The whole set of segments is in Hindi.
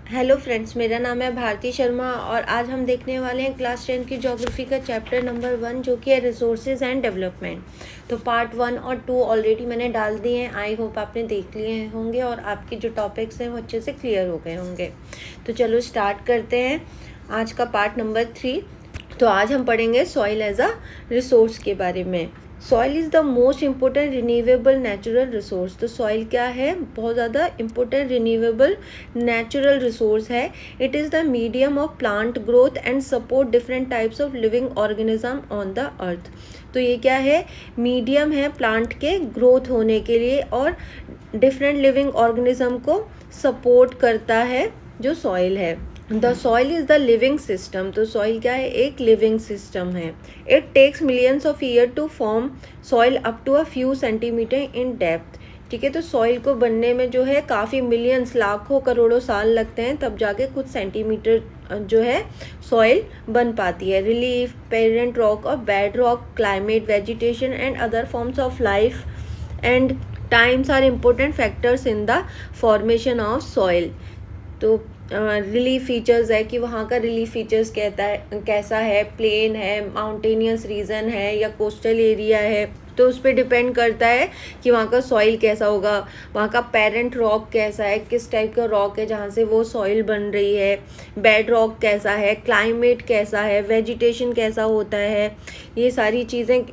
हेलो फ्रेंड्स, मेरा नाम है भारती शर्मा और आज हम देखने वाले हैं क्लास 10 की ज्योग्राफी का चैप्टर नंबर 1 जो कि है रिसोर्सेज एंड डेवलपमेंट। तो पार्ट 1 और 2 ऑलरेडी मैंने डाल दिए हैं। आई होप आपने देख लिए होंगे और आपके जो टॉपिक्स हैं वो अच्छे से क्लियर हो गए होंगे। तो चलो स्टार्ट करते हैं आज का पार्ट नंबर 3। तो आज हम पढ़ेंगे सॉइल एज अ रिसोर्स के बारे में। Soil is the most important renewable natural resource. तो सॉइल क्या है? बहुत ज़्यादा इम्पोर्टेंट रिन्यूएबल नेचुरल रिसोर्स है। It is the medium of plant growth and support different types of living organism on the earth. तो ये क्या है? मीडियम है प्लांट के ग्रोथ होने के लिए और डिफरेंट लिविंग ऑर्गेनिज्म को सपोर्ट करता है जो सॉइल है। The soil is the living system. तो सॉइल क्या है? एक लिविंग सिस्टम है। It takes millions of year to form soil up to a few centimetre in depth. ठीक है, तो सॉइल को बनने में जो है काफ़ी मिलियंस, लाखों करोड़ों साल लगते हैं, तब जाके कुछ सेंटीमीटर जो है सॉइल बन पाती है। रिलीफ, पेरेंट रॉक और bed rock, climate, vegetation and other forms of life and times are important factors in the formation of soil. तो रिलीफ फीचर्स है कि वहाँ का रिलीफ फीचर्स कैसा है, प्लेन है, माउंटेनियस रीजन है या कोस्टल एरिया है, तो उस पर डिपेंड करता है कि वहाँ का सॉइल कैसा होगा। वहाँ का पेरेंट रॉक कैसा है, किस टाइप का रॉक है जहाँ से वो सॉइल बन रही है, बेड रॉक कैसा है, क्लाइमेट कैसा है, वेजिटेशन कैसा होता है। ये सारी चीज़ें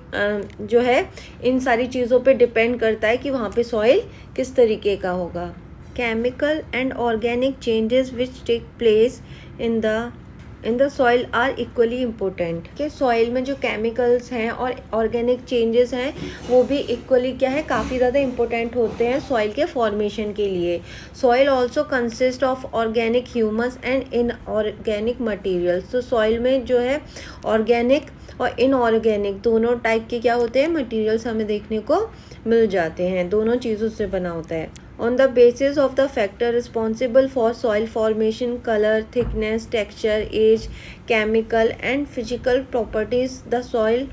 जो है इन सारी चीज़ों पे डिपेंड करता है कि वहाँ पे सॉइल किस तरीके का होगा। Chemical and organic changes which take place in the soil are equally important। कि सॉइल में जो केमिकल्स हैं और ऑर्गेनिक चेंजेस हैं वो भी इक्वली क्या है, काफ़ी ज़्यादा इम्पोर्टेंट होते हैं सॉइल के फॉर्मेशन के लिए। Soil also consist of organic humus and inorganic materials. तो सॉइल में जो है ऑर्गेनिक और इनऑर्गेनिक दोनों टाइप के क्या होते हैं, मटेरियल्स हमें देखने को मिल जाते हैं। दोनों चीज़ों से बना होता है। On the basis of the factor responsible for soil formation, color, thickness, texture, age, chemical and physical properties, the soil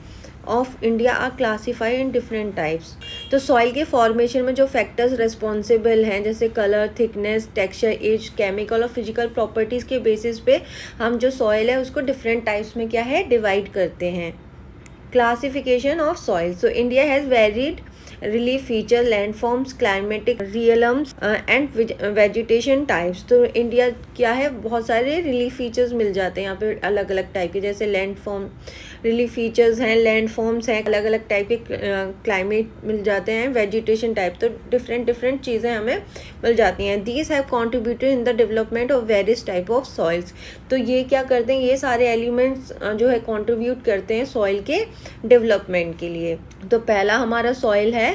of India are classified in different types। तो सॉइल के फॉर्मेशन में जो फैक्टर्स रिस्पॉन्सिबल हैं जैसे colour, thickness, texture, age, chemical और फिजिकल प्रॉपर्टीज़ के बेसिस पे हम जो सॉइल है उसको डिफरेंट टाइप्स में क्या है, डिवाइड करते हैं। Classification of soil. So India has varied relief feature, landforms, climatic realms and vegetation types. तो इंडिया क्या है, बहुत सारे रिलीफ फीचर्स मिल जाते हैं यहाँ पे अलग अलग टाइप के, जैसे लैंडफॉर्म रिलीफ फीचर्स हैं, लैंडफॉर्म्स हैं, अलग अलग टाइप के क्लाइमेट मिल जाते हैं, वेजिटेशन टाइप। तो डिफरेंट चीज़ें हमें मिल जाती हैं। These have contributed in the development of various type of soils. तो ये क्या करते हैं, ये सारे एलिमेंट्स जो है कॉन्ट्रीब्यूट करते हैं सॉइल के डेवलपमेंट के लिए। तो पहला हमारा सॉइल है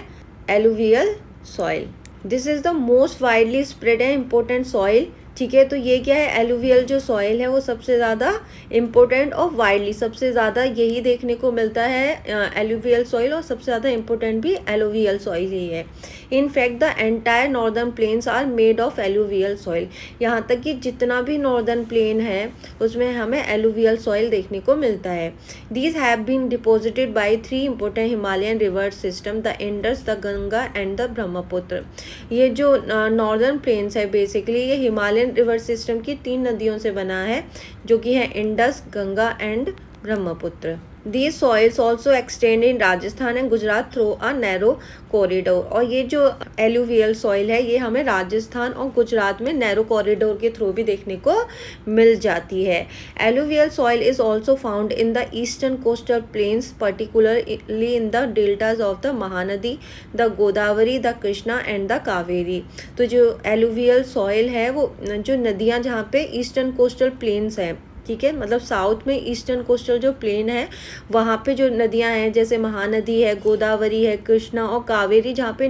alluvial soil. This is the most widely spread and important soil. ठीक है, तो ये क्या है, एलुवियल जो सॉइल है वो सबसे ज़्यादा इम्पोर्टेंट और वाइडली सबसे ज़्यादा यही देखने को मिलता है एलुवियल सॉइल, और सबसे ज़्यादा इम्पोर्टेंट भी एलुवियल सॉइल ही है। In fact the entire northern plains are made of alluvial soil. यहाँ तक कि जितना भी नॉर्दर्न प्लेन है उसमें हमें एलुवियल सॉइल देखने को मिलता है। These have been deposited by 3 important Himalayan river system, the Indus, the Ganga and the Brahmaputra. ये जो नॉर्दर्न प्लेन्स है बेसिकली ये हिमालयन रिवर सिस्टम की 3 नदियों से बना है जो कि है Indus, Ganga and Brahmaputra. These soils also extend in Rajasthan and Gujarat through a narrow corridor. और ये जो एलुवियल सॉइल है ये हमें राजस्थान और गुजरात में नैरो कॉरिडोर के थ्रू भी देखने को मिल जाती है। Alluvial soil is also found in the eastern coastal planes, particularly in the deltas of the Mahanadi, the Godavari, the Krishna and the Kaveri. तो जो एलुवियल सॉइल है वो जो नदियाँ जहाँ पे ईस्टर्न कोस्टल प्लेन्स हैं, ठीक है, मतलब साउथ में ईस्टर्न कोस्टल जो प्लेन है वहाँ पे जो नदियाँ हैं जैसे महानदी है, गोदावरी है, कृष्णा और कावेरी, जहाँ पे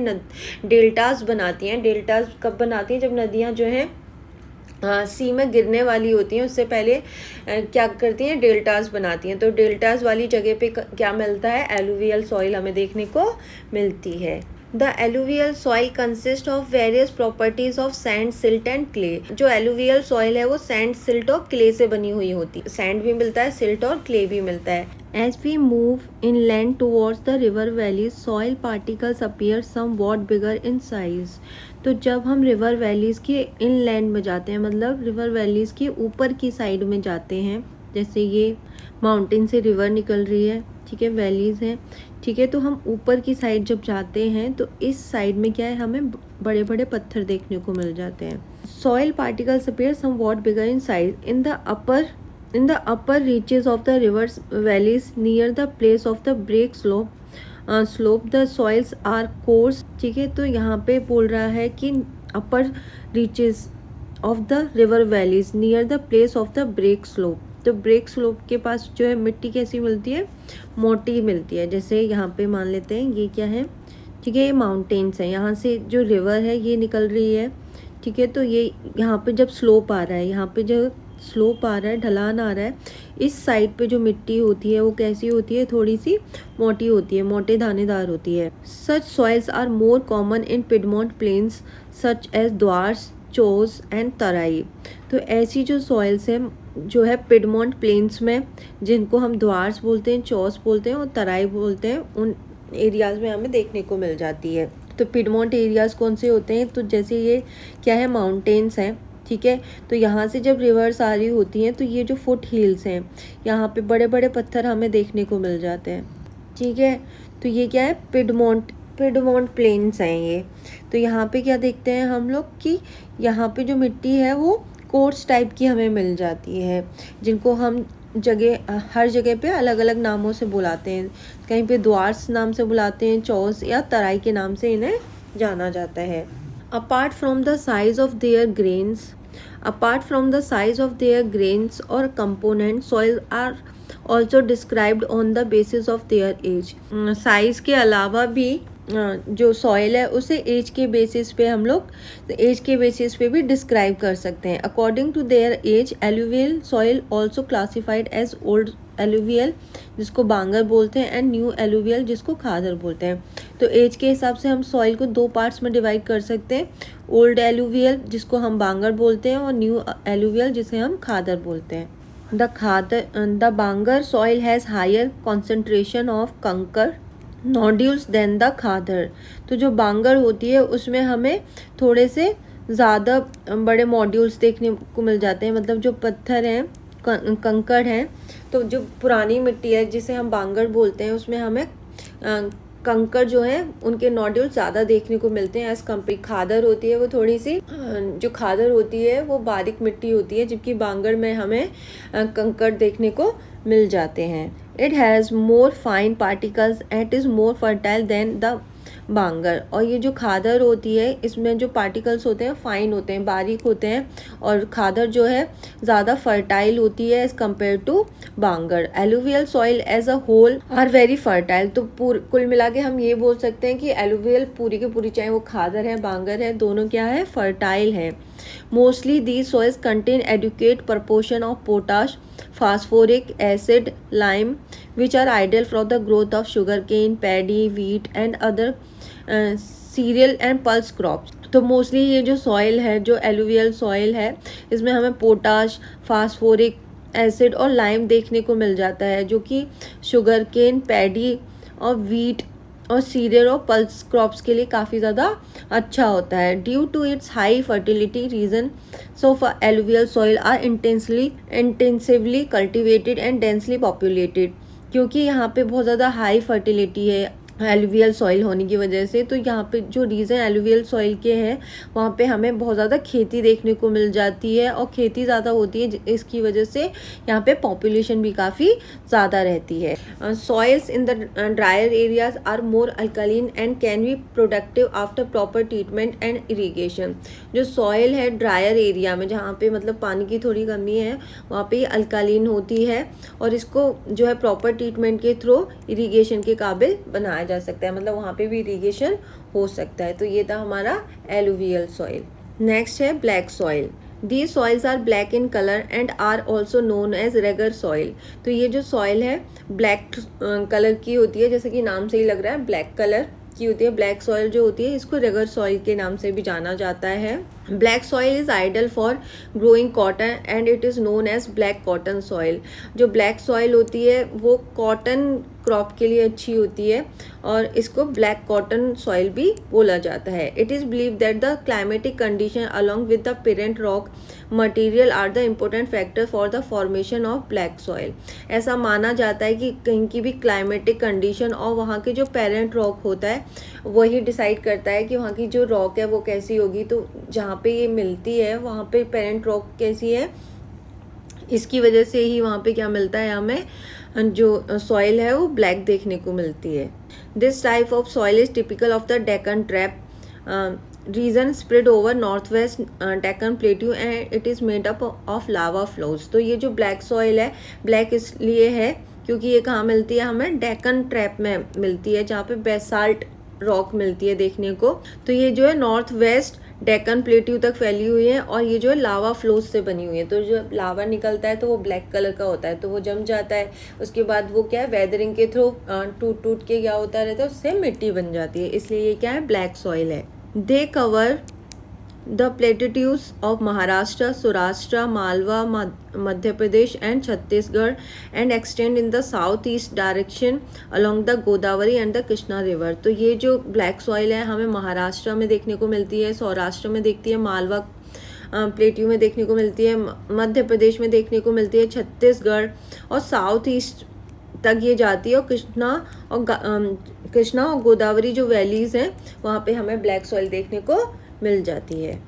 डेल्टास बनाती हैं। डेल्टास कब बनाती हैं? जब नदियाँ जो हैं सी में गिरने वाली होती हैं उससे पहले क्या करती हैं, डेल्टास बनाती हैं। तो डेल्टास वाली जगह पे क्या मिलता है, एलुवियल सॉइल हमें देखने को मिलती है। The alluvial soil consist of various properties of sand, silt and clay. जो एलुवियल सॉइल है वो सैंड, सिल्ट और क्ले से बनी हुई होती है। सैंड भी मिलता है, सिल्ट और क्ले भी मिलता है। As we move inland towards the river valleys, soil particles appear somewhat bigger in size. तो जब हम रिवर वैलीज़ के इनलैंड में जाते हैं, मतलब रिवर वैलीज़ के ऊपर की साइड में जाते हैं, जैसे ये माउंटेन से रिवर निकल रही है, ठीक है, वैलीज़ हैं, ठीक है, तो हम ऊपर की साइड जब जाते हैं तो इस साइड में क्या है, हमें बड़े बड़े पत्थर देखने को मिल जाते हैं। Soil particles appear somewhat bigger in size in the upper reaches of the rivers valleys near the place of the break slope the soils are coarse। ठीक है, तो यहाँ पे बोल रहा है कि upper reaches of the river valleys near the place of the break slope। तो ब्रेक स्लोप के पास जो है मिट्टी कैसी मिलती है, मोटी मिलती है। जैसे यहाँ पे मान लेते हैं ये क्या है, ठीक है, ये माउंटेन्स है, यहाँ से जो रिवर है ये निकल रही है, ठीक है, तो ये यहाँ पे जब स्लोप आ रहा है, यहाँ पे जो स्लोप आ रहा है, ढलान आ रहा है, इस साइड पे जो मिट्टी होती है वो कैसी होती है, थोड़ी सी मोटी होती है, मोटे दानेदार होती है। Such soils are more common in piedmont plains such as Duars, Chos and Terai. तो ऐसी जो सॉइल्स हैं जो है पिडमोंट प्लेन्स में, जिनको हम द्वार्स बोलते हैं, चोस बोलते हैं और तराई बोलते हैं, उन एरियाज़ में हमें देखने को मिल जाती है। तो पिडमोंट एरियाज़ कौन से होते हैं, तो जैसे ये क्या है, माउंटेन्स हैं, ठीक है, तो यहाँ से जब रिवर्स आ रही होती हैं तो ये जो फुट हिल्स हैं, यहाँ पे बड़े बड़े पत्थर हमें देखने को मिल जाते हैं, ठीक है, तो ये क्या है, पिडमोंट प्लेन्स हैं ये। तो यहाँ पे क्या देखते हैं हम लोग कि यहाँ पे जो मिट्टी है वो कोर्स टाइप की हमें मिल जाती है, जिनको हम हर जगह पे अलग अलग नामों से बुलाते हैं। कहीं पे द्वार्स नाम से बुलाते हैं, चौस या तराई के नाम से इन्हें जाना जाता है। Apart from the size of their grains or components, soils are also described on the basis of their age। Size के अलावा भी जो सॉइल है उसे एज के बेसिस पे हम लोग एज के बेसिस पे भी डिस्क्राइब कर सकते हैं। According to their age, alluvial soil also classified as old alluvial, जिसको बांगर बोलते हैं, एंड न्यू एलुवियल, जिसको खादर बोलते हैं। तो एज के हिसाब से हम सॉइल को दो पार्ट्स में डिवाइड कर सकते हैं, ओल्ड एलुवियल जिसको हम बांगर बोलते हैं और न्यू एलुवियल जिसे हम खादर बोलते हैं। The bangar soil has higher concentration of kankar nodules than the khadar. तो जो बांगर होती है उसमें हमें थोड़े से ज़्यादा बड़े मॉड्यूल्स देखने को मिल जाते हैं, मतलब जो पत्थर हैं, कंकड़ हैं, तो जो पुरानी मिट्टी है जिसे हम बांगर बोलते हैं उसमें हमें कंकड़ जो है उनके नोड्यूल ज़्यादा देखने को मिलते हैं एज कम्पेयर। खादर होती है वो थोड़ी सी, जो खादर होती है वो बारीक मिट्टी होती है, जबकि बांगर में हमें कंकड़ देखने को मिल जाते हैं। It has more fine particles and is more fertile than the Bangar. और ये जो खादर होती है इसमें जो पार्टिकल्स होते हैं फाइन होते हैं, बारीक होते हैं, और खादर जो है ज़्यादा फर्टाइल होती है as compare to bangar. Alluvial soil as a whole are very fertile. तो कुल मिला के हम ये बोल सकते हैं कि एलुवियल पूरी की पूरी, चाहे वो खादर है बांगर है, दोनों क्या है, फर्टाइल है। Mostly these soils contain adequate proportion of potash, phosphoric acid, lime, which are ideal for the growth of sugarcane, paddy, wheat and other cereal and pulse crops। तो मोस्टली ये जो सॉइल है, जो एलुवियल सॉइल है, इसमें हमें पोटाश, फास्फोरिक एसिड और लाइम देखने को मिल जाता है, जो कि शुगर केन, पैडी और वीट और सीरियल और पल्स क्रॉप्स के लिए काफ़ी ज़्यादा अच्छा होता है। Due to its high fertility reason so alluvial soil are intensively cultivated and densely populated. क्योंकि यहाँ पे बहुत ज़्यादा हाई फर्टिलिटी है एलुवियल सॉइल होने की वजह से, तो यहाँ पे जो रीज़न एलुवियल सॉइल के हैं वहाँ पे हमें बहुत ज़्यादा खेती देखने को मिल जाती है, और खेती ज़्यादा होती है इसकी वजह से यहाँ पे पॉपुलेशन भी काफ़ी ज़्यादा रहती है। Soils in the drier areas are more alkaline and can be productive after proper treatment and irrigation. जो सॉइल है ड्रायर एरिया में, जहाँ पे मतलब पानी की थोड़ी कमी है, वहाँ पे अल्कालीन होती है, और इसको जो है प्रॉपर ट्रीटमेंट के थ्रू इरीगेशन के काबिल बनाया जा सकता है, मतलब वहाँ पे भी इरीगेशन हो सकता है। तो ये था हमारा एलुवियल सॉइल। नेक्स्ट है black soil. These soils are black in color and are also known as Regar soil। तो ये जो सॉइल है ब्लैक कलर की होती है, जैसे कि नाम से ही लग रहा है ब्लैक कलर की होती है। ब्लैक सॉइल जो होती है इसको रेगर सॉइल के नाम से भी जाना जाता है। Black soil is ideal for growing cotton and it is known as black cotton soil. जो ब्लैक सॉइल होती है वो कॉटन क्रॉप के लिए अच्छी होती है और इसको ब्लैक कॉटन सॉइल भी बोला जाता है। It is believe that the climatic condition along with the parent rock material are the important factor for the formation of black soil. ऐसा माना जाता है कि कहीं की भी क्लाइमेटिक कंडीशन और वहाँ के जो पेरेंट रॉक होता है वही डिसाइड करता है कि वहाँ की जो रॉक है वो कैसी होगी। तो जहाँ पे ये मिलती है वहाँ पे पेरेंट रॉक कैसी है, इसकी वजह से ही वहाँ पे क्या मिलता है, हमें जो सॉइल है वो ब्लैक देखने को मिलती है। This type of soil is typical of the Deccan trap region spread over north west Deccan plateau and it is made up of lava flows. तो ये जो ब्लैक सॉइल है ब्लैक इसलिए है क्योंकि ये कहाँ मिलती है, हमें डेक्कन ट्रैप में मिलती है जहाँ पे बेसाल्ट रॉक मिलती है देखने को। तो ये जो है नॉर्थ वेस्ट डेक्कन प्लेट्यू तक फैली हुई है और ये जो है लावा फ्लोज से बनी हुई है। तो जो लावा निकलता है तो वो ब्लैक कलर का होता है, तो वो जम जाता है, उसके बाद वो क्या है वेदरिंग के थ्रू टूट के क्या होता रहता है, उससे मिट्टी बन जाती है, इसलिए ये क्या है ब्लैक सॉइल है। They cover the platitudes of Maharashtra, Saurashtra, Malwa, Madhya Pradesh and Chhattisgarh and extend in the south east direction along the Godavari and the Krishna river. तो ये जो ब्लैक सॉइल है हमें महाराष्ट्र में देखने को मिलती है, सौराष्ट्र में देखती है, मालवा प्लेट्यू में देखने को मिलती है, मध्य प्रदेश में देखने को मिलती है, छत्तीसगढ़ और साउथ ईस्ट तक ये जाती है और कृष्णा और गोदावरी जो वैलीज हैं वहाँ पे हमें ब्लैक सॉइल देखने को मिल जाती है।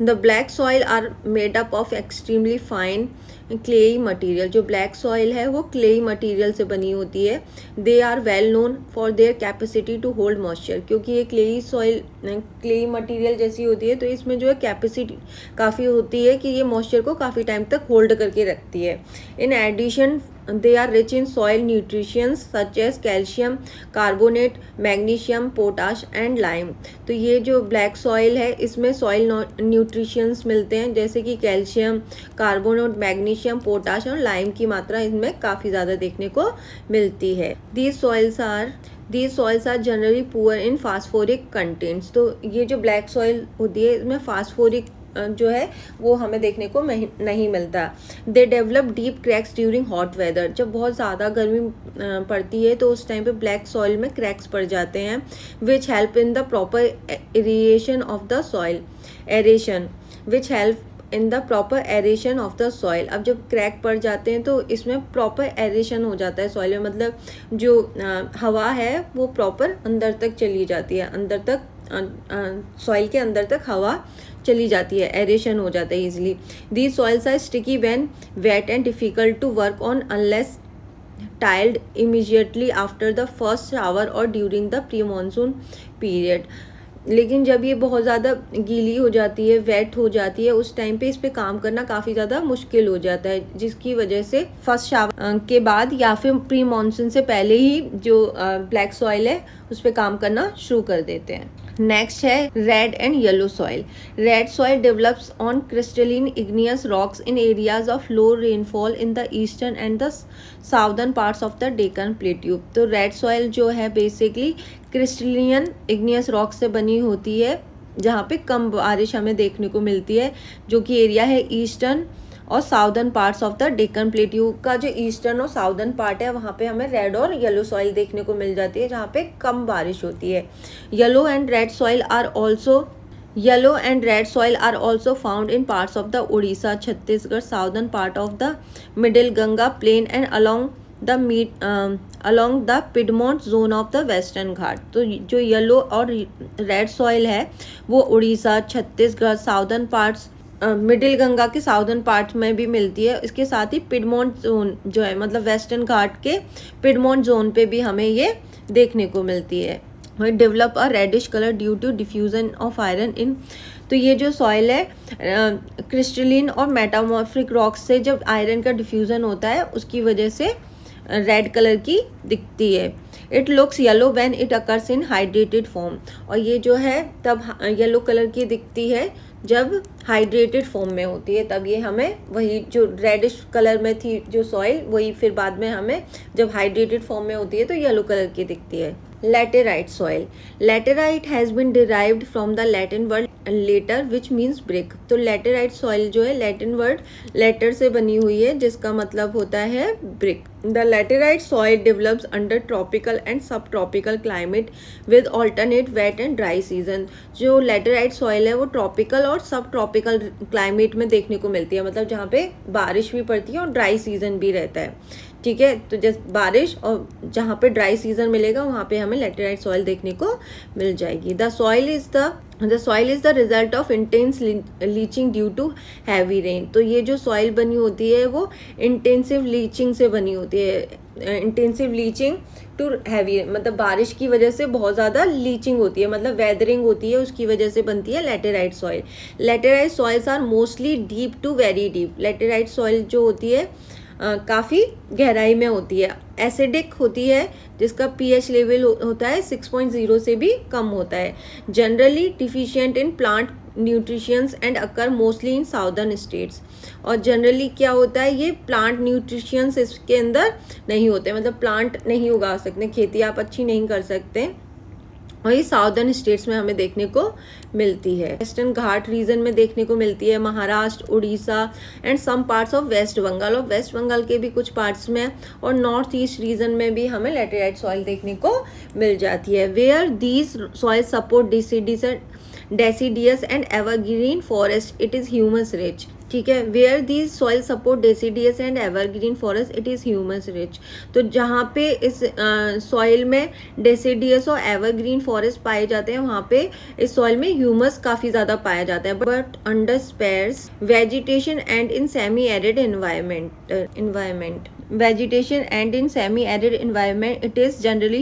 The black soil are made up of extremely fine clayey material. जो ब्लैक सॉइल है वो क्लेई मटीरियल से बनी होती है। They are well known for their capacity to hold moisture. क्योंकि ये क्लेई सॉइल क्लेई मटीरियल जैसी होती है तो इसमें जो है कैपेसिटी काफ़ी होती है कि ये मॉइस्चर को काफ़ी टाइम तक होल्ड करके रखती है। In addition they are rich in soil nutrients such as calcium carbonate, magnesium, potash and lime। तो ये जो ब्लैक सॉइल है इसमें सॉइल न्यूट्रिशंस मिलते हैं जैसे कि कैल्शियम, कार्बोनेट, मैग्नीशियम, पोटाश और लाइम की मात्रा इनमें काफ़ी ज़्यादा देखने को मिलती है। These soils are generally poor in phosphoric contents। तो ये जो ब्लैक सॉइल होती है इसमें फास्फोरिक जो है वो हमें देखने को नहीं मिलता। They develop deep cracks during hot weather. जब बहुत ज़्यादा गर्मी पड़ती है तो उस टाइम पे ब्लैक सॉइल में क्रैक्स पड़ जाते हैं। Which help in the proper aeration of the soil of the soil. अब जब क्रैक पड़ जाते हैं तो इसमें प्रॉपर एरेशन हो जाता है सॉइल में, मतलब जो हवा है वो प्रॉपर अंदर तक चली जाती है, अंदर तक सॉइल के अंदर तक हवा चली जाती है, एरेशन हो जाता है easily. These soils are sticky when wet and difficult to work on unless tilled immediately after the first shower और during the pre monsoon period. लेकिन जब ये बहुत ज़्यादा गीली हो जाती है, वेट हो जाती है, उस टाइम पे इस पे काम करना काफ़ी ज़्यादा मुश्किल हो जाता है, जिसकी वजह से फर्स्ट शावर के बाद या फिर प्री मानसून से पहले ही जो ब्लैक सॉइल है उस पर काम करना शुरू कर देते हैं। नेक्स्ट है red and yellow soil. Red soil develops on crystalline igneous rocks in areas of low rainfall in the eastern and the southern parts of the Deccan plateau. तो रेड सॉइल जो है बेसिकली क्रिस्टलियन इग्नियस रॉक से बनी होती है जहाँ पे कम बारिश हमें देखने को मिलती है, जो कि एरिया है ईस्टर्न और southern parts of the Deccan plateau का। जो ईस्टर्न और साउदर्न पार्ट है वहाँ पे हमें रेड और येलो सॉइल देखने को मिल जाती है जहाँ पे कम बारिश होती है। Yellow and red soil are also found in parts of the Orissa, Chhattisgarh, southern part of the middle Ganga plain and along the piedmont zone of the western घाट। तो जो येलो और रेड सॉइल है वो Orissa, Chhattisgarh, southern parts, middle Ganga के साउदर्न पार्ट में भी मिलती है। इसके साथ ही पिडमोंट जोन जो है मतलब वेस्टर्न घाट के पिडमोंट जोन पे भी हमें ये देखने को मिलती है। Develop a reddish colour due to diffusion of iron in. तो ये जो सॉइल है क्रिस्टलिन और मेटामॉर्फिक रॉक्स से जब आयरन का डिफ्यूजन होता है उसकी वजह से रेड कलर की दिखती है। It looks yellow when it occurs in hydrated form, और ये जो है तब येलो कलर की दिखती है जब हाइड्रेटेड फॉर्म में होती है, तब ये हमें वही जो रेडिश कलर में थी जो सॉइल, वही फिर बाद में हमें जब हाइड्रेटेड फॉर्म में होती है तो येलो कलर की दिखती है। Laterite soil, laterite has been derived from the Latin word later which means brick. तो लैटेराइट सॉइल जो है लैटिन वर्ड लेटर से बनी हुई है जिसका मतलब होता है brick. The laterite soil develops under tropical and sub tropical climate with alternate wet and dry season. जो लैटेराइट सॉइल है वो ट्रॉपिकल और सब ट्रॉपिकल क्लाइमेट में देखने को मिलती है, मतलब जहाँ पे बारिश भी पड़ती है और ड्राई सीजन भी रहता है। ठीक है, तो जैसे बारिश और जहाँ पे ड्राई सीजन मिलेगा वहाँ पे हमें लैटेराइट सॉइल देखने को मिल जाएगी। The soil is the result of intense leaching due to heavy rain. तो ये जो सॉइल बनी होती है वो इंटेंसिव लीचिंग से बनी होती है। इंटेंसिव लीचिंग टू हैवी, मतलब बारिश की वजह से बहुत ज़्यादा लीचिंग होती है, मतलब वेदरिंग होती है, उसकी वजह से बनती है laterite soil. Laterite soils are mostly deep to very deep. Laterite soil जो होती है काफ़ी गहराई में होती है। एसिडिक होती है जिसका pH लेवल होता है 6.0 से भी कम होता है। Generally deficient in plant nutritions and occur mostly in southern states. और जनरली क्या होता है, ये प्लांट न्यूट्रिशंस इसके अंदर नहीं होते, मतलब प्लांट नहीं उगा सकते, खेती आप अच्छी नहीं कर सकते, और ये साउदर्न स्टेट्स में हमें देखने को मिलती है। वेस्टर्न घाट रीजन में देखने को मिलती है, Maharashtra, Orissa and some parts of West Bengal, और वेस्ट बंगाल के भी कुछ पार्ट्स में, और नॉर्थ ईस्ट रीजन में भी हमें लैटेराइट सॉइल देखने को मिल जाती है। Where these soil support deciduous and evergreen forest it is humus rich. ठीक है, where these soil support deciduous and evergreen forest it is humus rich. तो जहाँ पे इस सॉइल में डेसिडियस और एवरग्रीन फॉरेस्ट पाए जाते हैं वहाँ पे इस सॉइल में ह्यूमस काफ़ी ज़्यादा पाया जाता है। But under sparse vegetation and in semi arid environment vegetation and in semi arid environment it is generally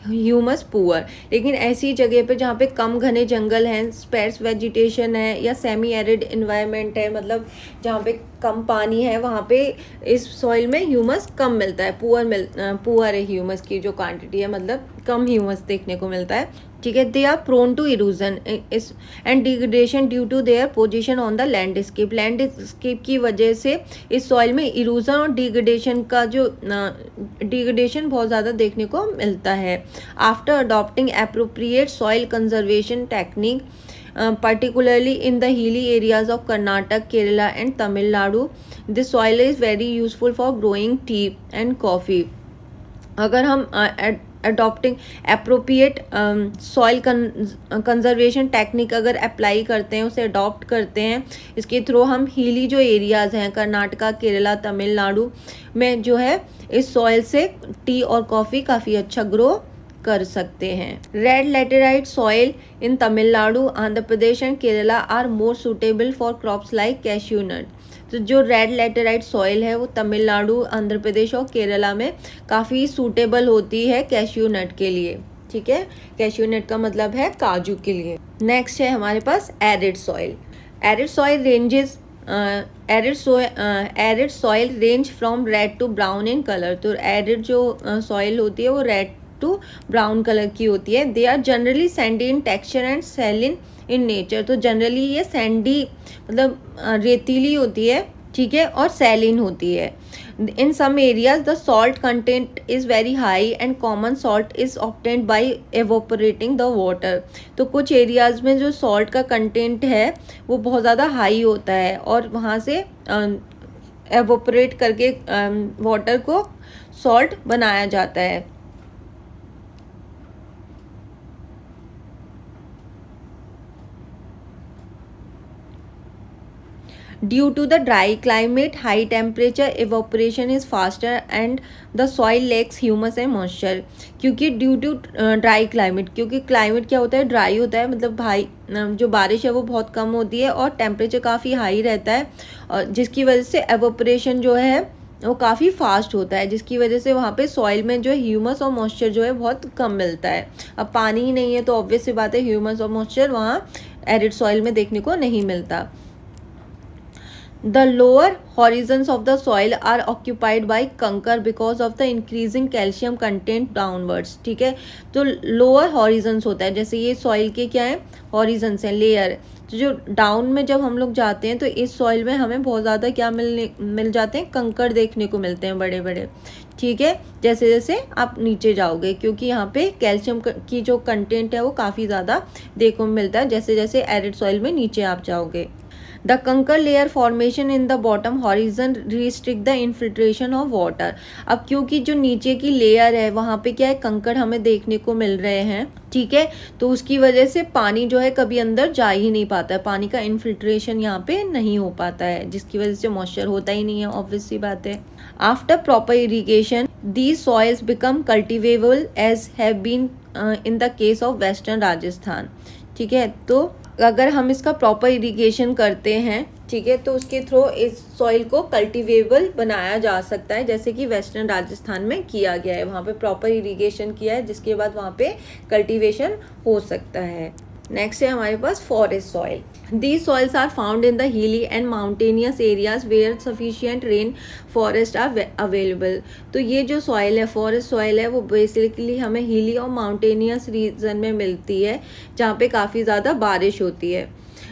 humus poor. लेकिन ऐसी जगह पे जहाँ पे कम घने जंगल हैं, स्पेर्स वेजिटेशन है या सेमी एरिड इन्वायरमेंट है, मतलब जहाँ पे कम पानी है, वहाँ पे इस सॉइल में ह्यूमस कम मिलता है, पुअर है ह्यूमस की जो क्वांटिटी है, मतलब कम ह्यूमस देखने को मिलता है। ठीक है, they are prone to erosion and degradation due to their position on the landscape. Landscape की वजह से इस सॉइल में इरोजन और डिग्रेडेशन का जो डिग्रेडेशन बहुत ज़्यादा देखने को मिलता है। After adopting appropriate soil conservation technique particularly in the hilly areas of Karnataka, Kerala and Tamil Nadu, this soil is very useful for growing tea and coffee। अगर हम adopting appropriate soil conservation technique अगर अप्लाई करते हैं, उसे अडॉप्ट करते हैं, इसके थ्रू हम हिली जो एरियाज़ हैं कर्नाटका, केरला, तमिलनाडु में जो है इस सॉइल से टी और कॉफ़ी काफ़ी अच्छा ग्रो कर सकते हैं। Red laterite soil in Tamil Nadu, Andhra Pradesh and Kerala are more suitable for crops like cashew nut. तो जो रेड लैटेराइट सॉइल है वो तमिलनाडु, आंध्र प्रदेश और केरला में काफ़ी सूटेबल होती है कैश्यू नट के लिए। ठीक है, कैश्यू नट का मतलब है काजू के लिए। नेक्स्ट है हमारे पास arid soil. Arid soil ranges arid soil range from red to brown in colour. तो एरिड जो सॉइल होती है वो रेड टू ब्राउन कलर की होती है। They are generally sandy in texture and saline in nature. तो जनरली ये सैंडी मतलब रेतीली होती है, ठीक है, और सैलिन होती है। In some areas the salt content is very high and common salt is obtained by evaporating the water. तो कुछ एरियाज़ में जो सॉल्ट का कंटेंट है वो बहुत ज़्यादा हाई होता है और वहाँ से एवोपरेट करके वाटर को सॉल्ट बनाया जाता है। Due to the dry climate, high temperature, evaporation is faster and the soil lacks humus and moisture। क्योंकि due to dry climate, क्योंकि climate क्या होता है, ड्राई होता है, मतलब भाई जो बारिश है वो बहुत कम होती है और टेम्परेचर काफ़ी हाई रहता है, और जिसकी वजह से एवोपरेशन जो है वो काफ़ी फास्ट होता है, जिसकी वजह से वहाँ पे सॉइल में जो ह्यूमस और मॉइस्चर जो है बहुत कम मिलता है। अब पानी ही नहीं है तो ऑब्वियस सी बात है ह्यूमस और मॉइस्चर वहाँ एरिड सॉइल में देखने को नहीं मिलता। The lower horizons of the soil are occupied by conker because of the increasing calcium content downwards. ठीक है, तो lower horizons होता है, जैसे ये soil के क्या है, horizons हैं, layer, तो जो डाउन में जब हम लोग जाते हैं तो इस सॉइल में हमें बहुत ज़्यादा क्या मिल जाते हैं, कंकड़ देखने को मिलते हैं बड़े बड़े. ठीक है, जैसे जैसे आप नीचे जाओगे, क्योंकि यहाँ पे कैल्शियम की जो कंटेंट है वो काफ़ी ज़्यादा देखने को मिलता है जैसे जैसे एरिड सॉइल में नीचे आप जाओगे. The conker layer formation in the bottom horizon restrict the infiltration of water. अब क्योंकि जो नीचे की लेयर है वहाँ पे क्या है, कंकड़ हमें देखने को मिल रहे हैं. ठीक है, तो उसकी वजह से पानी जो है कभी अंदर जा ही नहीं पाता है, पानी का इन्फिल्ट्रेशन यहाँ पे नहीं हो पाता है, जिसकी वजह से मॉइस्चर होता ही नहीं है, ऑब्वियस सी बात है. After proper irrigation these soils become cultivable as have been in the case of western Rajasthan. ठीक है, तो अगर हम इसका प्रॉपर इरिगेशन करते हैं, ठीक है, तो उसके थ्रू इस सॉइल को कल्टीवेबल बनाया जा सकता है, जैसे कि वेस्टर्न राजस्थान में किया गया है. वहाँ पे प्रॉपर इरिगेशन किया है जिसके बाद वहाँ पे कल्टीवेशन हो सकता है. नेक्स्ट है हमारे पास forest soil. These soils are found in the hilly and mountainous areas where sufficient rain forest are available. तो ये जो सॉइल है, फॉरेस्ट सॉइल है, वो बेसिकली हमें हिली और माउंटेनियस रीजन में मिलती है जहाँ पे काफ़ी ज़्यादा बारिश होती है.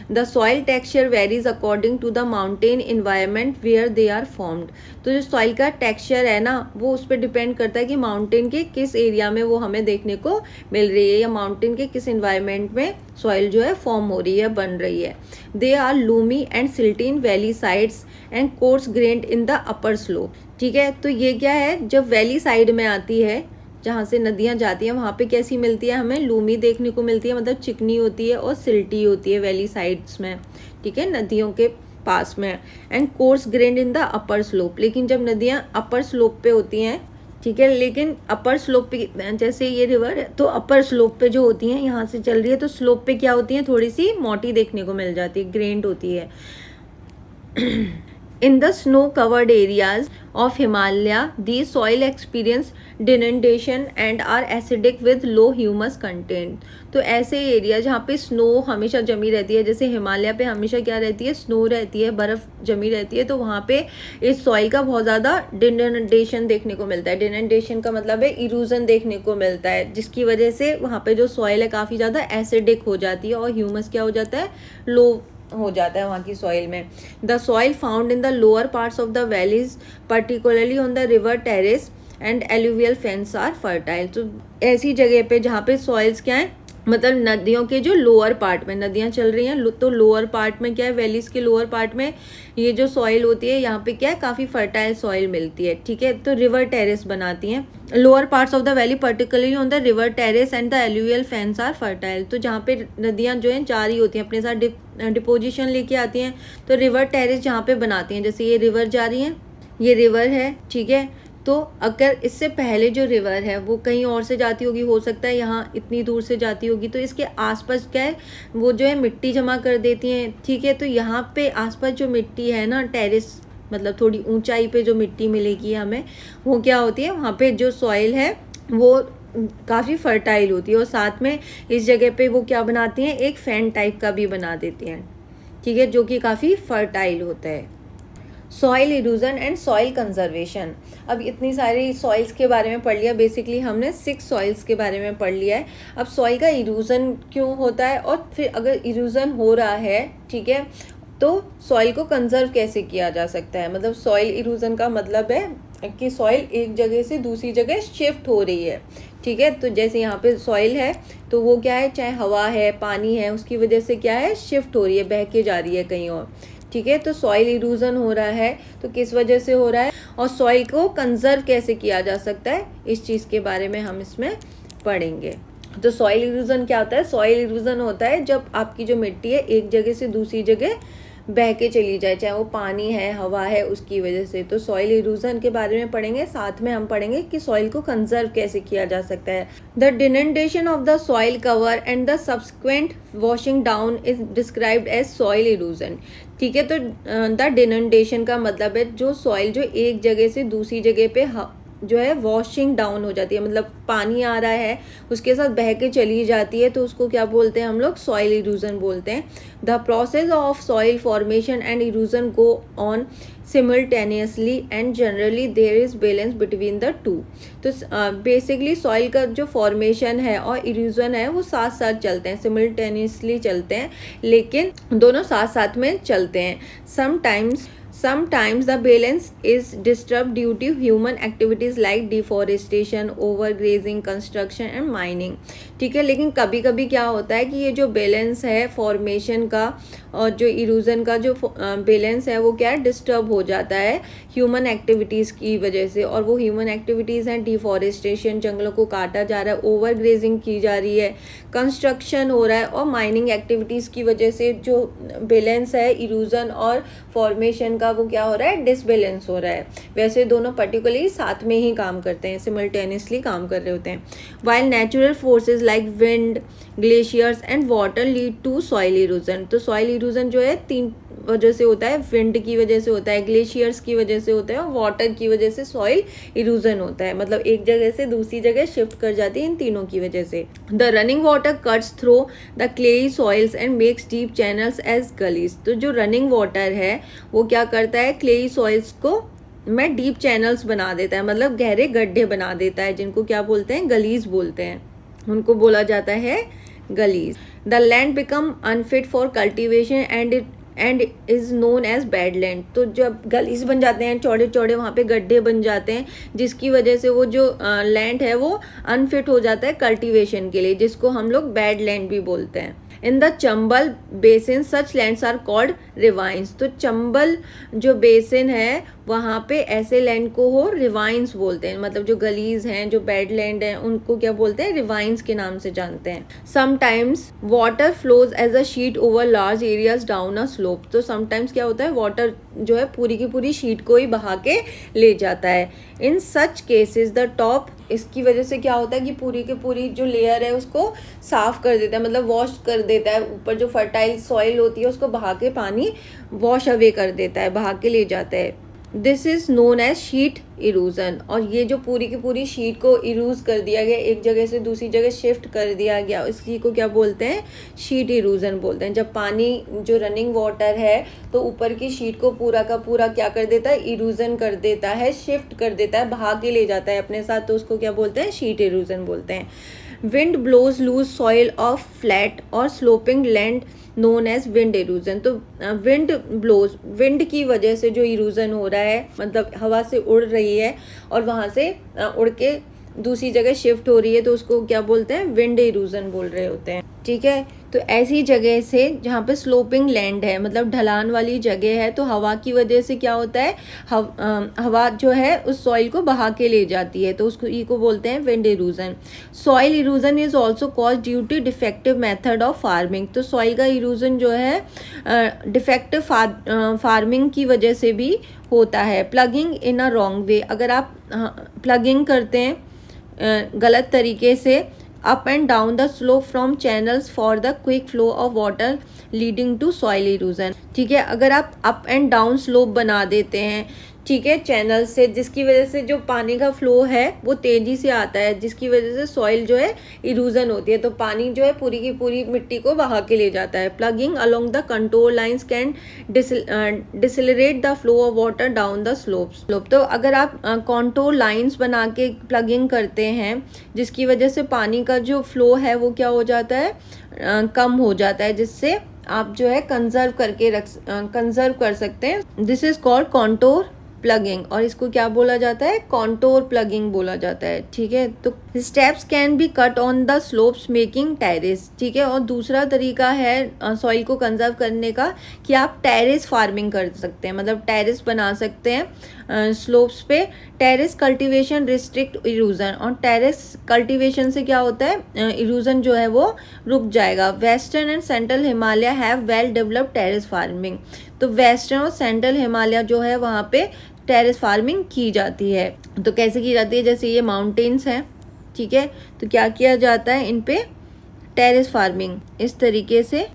The soil texture varies according to the mountain environment where they are formed. तो जो सॉइल का टेक्सचर है ना, वो उस पर डिपेंड करता है कि माउंटेन के किस एरिया में वो हमें देखने को मिल रही है, या माउंटेन के किस इन्वायरमेंट में सॉइल जो है फॉर्म हो रही है, बन रही है. They are loamy and silty in valley sides and coarse grained in the upper slope. ठीक है, तो ये क्या है, जब वैली साइड में आती है जहाँ से नदियाँ जाती हैं वहाँ पे कैसी मिलती है, हमें लूमी देखने को मिलती है, मतलब चिकनी होती है और सिल्टी होती है वैली साइड्स में. ठीक है, नदियों के पास में. And coarse grained in the upper slope, लेकिन जब नदियाँ अपर स्लोप पे होती हैं, ठीक है, लेकिन अपर स्लोप पे जैसे ये रिवर है तो अपर स्लोप पे जो होती हैं, यहाँ से चल रही है तो स्लोप पे क्या होती है, थोड़ी सी मोटी देखने को मिल जाती है, ग्रेन्ड होती है. In the snow-covered areas of Himalaya, these soil experience denudation and are acidic with low humus content. तो ऐसे एरिया जहाँ पे स्नो हमेशा जमी रहती है, जैसे हिमालय पे हमेशा क्या रहती है, स्नो रहती है, बर्फ़ जमी रहती है, तो वहाँ पे इस सॉइल का बहुत ज़्यादा डिनडेशन देखने को मिलता है. डिनडेशन का मतलब है इरूजन देखने को मिलता है, जिसकी वजह से वहाँ पे जो सॉइल है काफ़ी ज़्यादा एसिडिक हो जाती है और ह्यूमस क्या हो जाता है, लो हो जाता है वहाँ की सॉइल में. The soil found in the lower parts of the valleys particularly on the river terrace and alluvial fans are fertile. तो ऐसी जगह पे जहाँ पे सॉइल्स क्या है, मतलब नदियों के जो लोअर पार्ट में नदियाँ चल रही हैं, तो लोअर पार्ट में क्या है, वैलीज के लोअर पार्ट में ये जो सॉइल होती है यहाँ पे क्या है, काफ़ी फर्टाइल सॉइल मिलती है. ठीक है, तो रिवर टेरेस बनाती हैं. Lower parts of the valley particularly on the river terrace and the alluvial fans are fertile. तो जहाँ पे नदियाँ जो हैं जा रही होती हैं, अपने साथ डिपोजिशन लेके आती हैं, तो रिवर टेरेस जहाँ पे बनाती हैं, जैसे ये रिवर जा रही है, ये रिवर है, ठीक है, तो अगर इससे पहले जो रिवर है वो कहीं और से जाती होगी, हो सकता है यहाँ इतनी दूर से जाती होगी, तो इसके आसपास क्या है, वो जो है मिट्टी जमा कर देती हैं. ठीक है, तो यहाँ पे आसपास जो मिट्टी है ना, टेरेस मतलब थोड़ी ऊंचाई पे जो मिट्टी मिलेगी हमें, वो क्या होती है, वहाँ पे जो सॉइल है वो काफ़ी फर्टाइल होती है, और साथ में इस जगह पे वो क्या बनाती हैं, एक फैन टाइप का भी बना देती हैं. ठीक है, जो कि काफ़ी फर्टाइल होता है. Soil erosion and soil conservation. अब इतनी सारी सॉइल्स के बारे में पढ़ लिया, बेसिकली हमने 6 सॉइल्स के बारे में पढ़ लिया है. अब सॉइल का इरोजन क्यों होता है, और फिर अगर इरोजन हो रहा है, ठीक है, तो सॉइल को कंजर्व कैसे किया जा सकता है. मतलब सॉइल इरोजन का मतलब है कि सॉइल एक जगह से दूसरी जगह शिफ्ट हो रही है. ठीक है, तो जैसे यहाँ पे सॉइल है तो वो क्या है, चाहे हवा है, पानी है, उसकी वजह से क्या है, शिफ्ट हो रही है, बह के जा रही है कहीं और. ठीक है, तो सॉइल इरोजन हो रहा है तो किस वजह से हो रहा है, और सॉइल को कंजर्व कैसे किया जा सकता है, इस चीज़ के बारे में हम इसमें पढ़ेंगे. तो सॉइल इरोजन क्या होता है, सॉइल इरोजन होता है जब आपकी जो मिट्टी है एक जगह से दूसरी जगह बह के चली जाए, चाहे वो पानी है, हवा है, उसकी वजह से. तो सॉइल इरोजन के बारे में पढ़ेंगे, साथ में हम पढ़ेंगे कि सॉइल को कंजर्व कैसे किया जा सकता है. The denudation of the soil cover and the subsequent washing down is described as soil erosion. ठीक है, तो द डिनडेशन का मतलब है जो सॉइल जो एक जगह से दूसरी जगह पे जो है वॉशिंग डाउन हो जाती है, मतलब पानी आ रहा है उसके साथ बह के चली जाती है, तो उसको क्या बोलते हैं हम लोग, सॉइल इरोजन बोलते हैं। The process of soil formation and erosion go on simultaneously and generally there is balance between the two. तो बेसिकली सॉइल का जो फॉर्मेशन है और इरोजन है वो साथ साथ चलते हैं, सिमल्टेनियसली चलते हैं, लेकिन दोनों साथ साथ में चलते हैं। Sometimes the balance is disturbed due to human activities like deforestation, overgrazing, construction and mining। ठीक है, लेकिन कभी कभी क्या होता है कि ये जो बैलेंस है फॉर्मेशन का और जो इरोजन का जो बैलेंस है वो क्या है, डिस्टर्ब हो जाता है ह्यूमन एक्टिविटीज़ की वजह से। और वो ह्यूमन एक्टिविटीज़ हैं डिफॉरेस्टेशन, जंगलों को काटा जा रहा है, ओवर ग्रेजिंग की जा रही है, कंस्ट्रक्शन हो रहा है, और माइनिंग एक्टिविटीज़ की वजह से जो बैलेंस है इरोजन और फॉर्मेशन का वो क्या हो रहा है, डिसबैलेंस हो रहा है। वैसे दोनों पर्टिकुलरली साथ में ही काम करते हैं, सिमल्टेनियसली काम कर रहे होते हैं। While natural forces like wind, glaciers and water lead to soil erosion. तो सॉइल इरोजन जो है 3 वजह से होता है, विंड की वजह से होता है, ग्लेशियर्स की वजह से होता है और वाटर की वजह से सॉइल इरोजन होता है, मतलब एक जगह से दूसरी जगह शिफ्ट कर जाती है इन तीनों की वजह से। The running water cuts through the clayey soils and makes deep channels as gullies. तो जो रनिंग वाटर है वो क्या करता है, क्लेई सॉइल्स को में डीप चैनल्स बना देता है, मतलब गहरे गड्ढे बना देता है, जिनको क्या बोलते हैं, गलीज बोलते हैं, उनको बोला जाता है gullies. The land become unfit for cultivation and is known as bad land. तो जब गलीज बन जाते हैं, चौड़े चौड़े वहाँ पे गड्ढे बन जाते हैं, जिसकी वजह से वो जो लैंड है वो अनफिट हो जाता है कल्टीवेशन के लिए, जिसको हम लोग बैड लैंड भी बोलते हैं। In the Chambal basin such lands are called ravines. तो चंबल जो बेसिन है वहाँ पे ऐसे लैंड को हो रिवाइंस बोलते हैं, मतलब जो गलीज हैं, जो बैड लैंड हैं, उनको क्या बोलते हैं, रिवाइंस के नाम से जानते हैं। Sometimes water flows as a sheet over large areas down a slope. तो समटाइम्स क्या होता है, वाटर जो है पूरी की पूरी शीट को ही बहा के ले जाता है। इन सच केसेस द टॉप, इसकी वजह से क्या होता है कि पूरी की पूरी जो लेयर है उसको साफ कर देता है, मतलब वॉश कर देता है, ऊपर जो फर्टाइल सॉइल होती है उसको बहा के पानी वॉश अवे कर देता है, बहा के ले जाता है। This is known as sheet erosion. और ये जो पूरी की पूरी शीट को इरोज कर दिया गया, एक जगह से दूसरी जगह शिफ्ट कर दिया गया, इसी को क्या बोलते हैं, शीट इरोजन बोलते हैं। जब पानी जो रनिंग वाटर है तो ऊपर की शीट को पूरा का पूरा क्या कर देता है, इरोजन कर देता है, शिफ्ट कर देता है, बहा के ले जाता है अपने साथ, तो उसको क्या बोलते हैं, शीट इरोजन बोलते हैं। Wind blows loose soil of flat और sloping land known as wind erosion. तो विंड ब्लोज, विंड की वजह से जो इरोजन हो रहा है, मतलब हवा से उड़ रही है और वहाँ से उड़ के दूसरी जगह शिफ्ट हो रही है, तो उसको क्या बोलते हैं, विंड इरोजन बोल रहे होते हैं। ठीक है, तो ऐसी जगह से जहाँ पे स्लोपिंग लैंड है, मतलब ढलान वाली जगह है, तो हवा की वजह से क्या होता है, हवा जो है उस सॉइल को बहा के ले जाती है, तो उसको ई को बोलते हैं wind erosion. Soil erosion is also cause due to defective method of farming. तो सॉइल का इरोजन जो है डिफेक्टिव फार्मिंग की वजह से भी होता है। Plugging in a wrong way, अगर आप प्लगिंग करते हैं गलत तरीके से up and down the slope from channels for the quick flow of water leading to soil erosion. ठीक है, अगर आप अप एंड डाउन स्लोप बना देते हैं, ठीक है, चैनल से, जिसकी वजह से जो पानी का फ्लो है वो तेजी से आता है, जिसकी वजह से सॉइल जो है इरोजन होती है, तो पानी जो है पूरी की पूरी मिट्टी को बहा के ले जाता है। Plugging along the contour lines can decelerate the flow of water down the slope. तो अगर आप कंट्रोल लाइंस बना के प्लगिंग करते हैं, जिसकी वजह से पानी का जो फ्लो है वो क्या हो जाता है, कम हो जाता है, जिससे आप जो है कंजर्व कर सकते हैं। This is called contour plugging, और इसको क्या बोला जाता है, कॉन्टोर प्लगिंग बोला जाता है। ठीक है, तो steps can be cut on the slopes making terrace. ठीक है, और दूसरा तरीका है सॉइल को कंजर्व करने का कि आप टेरेस फार्मिंग कर सकते हैं, मतलब टेरेस बना सकते हैं स्लोप्स पे। टेरेस कल्टीवेशन रिस्ट्रिक्ट इरोजन, और टेरेस कल्टीवेशन से क्या होता है, इरोजन जो है वो रुक जाएगा। Western and central Himalaya have well developed terrace farming. तो वेस्टर्न और सेंट्रल हिमालय जो है वहाँ पे टेरेस फार्मिंग की जाती है। तो कैसे की जाती है, जैसे ये माउंटेन्स हैं, ठीक है, तो क्या किया जाता है, इन पे टेरेस फार्मिंग इस तरीके से,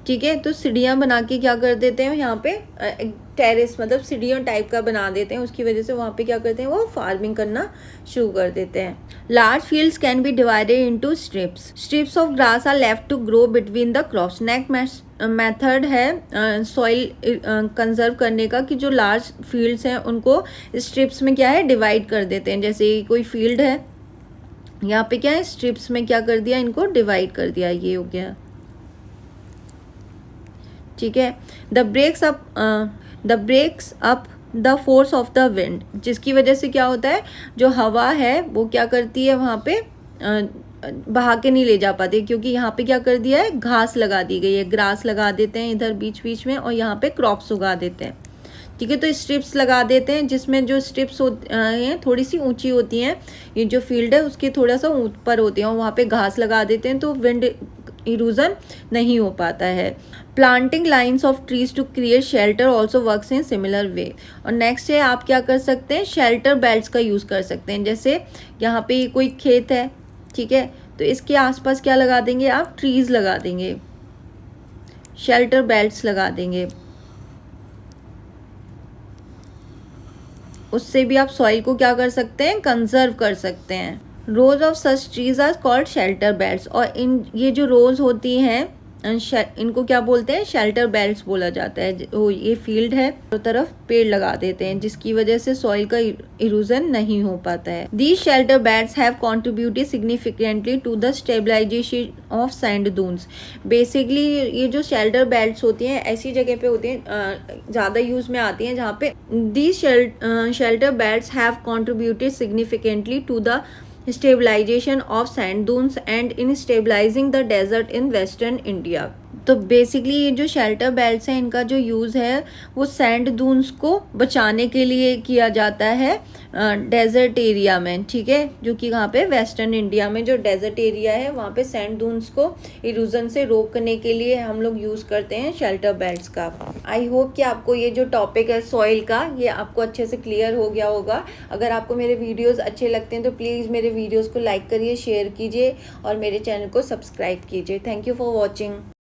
ठीक है, तो सीढ़ियाँ बना के क्या कर देते हैं, यहाँ पे टेरेस मतलब सीढ़ियों टाइप का बना देते हैं, उसकी वजह से वहाँ पे क्या करते हैं, वो फार्मिंग करना शुरू कर देते हैं। Large fields can be divided into strips. Strips of grass are left to grow between the crops. Next method है सॉइल कंजर्व करने का, कि जो लार्ज फील्ड्स हैं उनको स्ट्रिप्स में क्या है, डिवाइड कर देते हैं। जैसे कोई फील्ड है, यहाँ पे क्या है, स्ट्रिप्स में क्या कर दिया, इनको डिवाइड कर दिया, ये हो गया, ठीक है। The breaks up the force of the wind, जिसकी वजह से क्या होता है, जो हवा है वो क्या करती है, वहाँ पे बहा के नहीं ले जा पाती, क्योंकि यहाँ पे क्या कर दिया है, घास लगा दी गई है, ग्रास लगा देते हैं इधर बीच बीच में, और यहाँ पे क्रॉप्स उगा देते हैं, ठीक है। तो स्ट्रिप्स लगा देते हैं, जिसमें जो स्ट्रिप्स हैं थोड़ी सी ऊंची होती हैं, ये जो फील्ड है उसके थोड़ा सा ऊपर होती है, और वहाँ पे घास लगा देते हैं, तो विंड इरोजन नहीं हो पाता है। Planting lines of trees to create shelter also works in similar way. और नेक्स्ट है, आप क्या कर सकते हैं, शेल्टर बेल्ट्स का यूज़ कर सकते हैं। जैसे यहाँ पे कोई खेत है, ठीक है, तो इसके आसपास क्या लगा देंगे आप, ट्रीज लगा देंगे, शेल्टर बेल्ट्स लगा देंगे, उससे भी आप सॉइल को क्या कर सकते हैं, कंजर्व कर सकते हैं। Rows of such trees are called shelter belts. और ये जो रोज होती हैं इनको क्या बोलते हैं, शेल्टर बेल्ट्स बोला जाता है। ये फील्ड है, चारों तरफ पेड़ लगा देते हैं, जिसकी वजह से सॉइल का इरोजन नहीं हो पाता है। These shelter belts have contributed significantly to the stabilisation of sand dunes. Basically ये जो शेल्टर बेल्ट्स होती हैं ऐसी जगह पे होती हैं, ज़्यादा यूज में आती हैं जहाँ पे these shelter belts have contributed significantly to the stabilization of sand dunes and in stabilizing the desert in western India। तो बेसिकली ये जो शेल्टर बेल्ट्स हैं इनका जो यूज़ है वो सैंड दून्स को बचाने के लिए किया जाता है डेजर्ट एरिया में, ठीक है, जो कि वहाँ पे वेस्टर्न इंडिया में जो डेजर्ट एरिया है वहाँ पे सैंड दून्स को इरोजन से रोकने के लिए हम लोग यूज़ करते हैं शेल्टर बेल्ट्स का। आई होप कि आपको ये जो टॉपिक है सॉइल का, ये आपको अच्छे से क्लियर हो गया होगा। अगर आपको मेरे वीडियोज़ अच्छे लगते हैं तो प्लीज़ मेरे वीडियोज़ को लाइक करिए, शेयर कीजिए और मेरे चैनल को सब्सक्राइब कीजिए। Thank you for watching.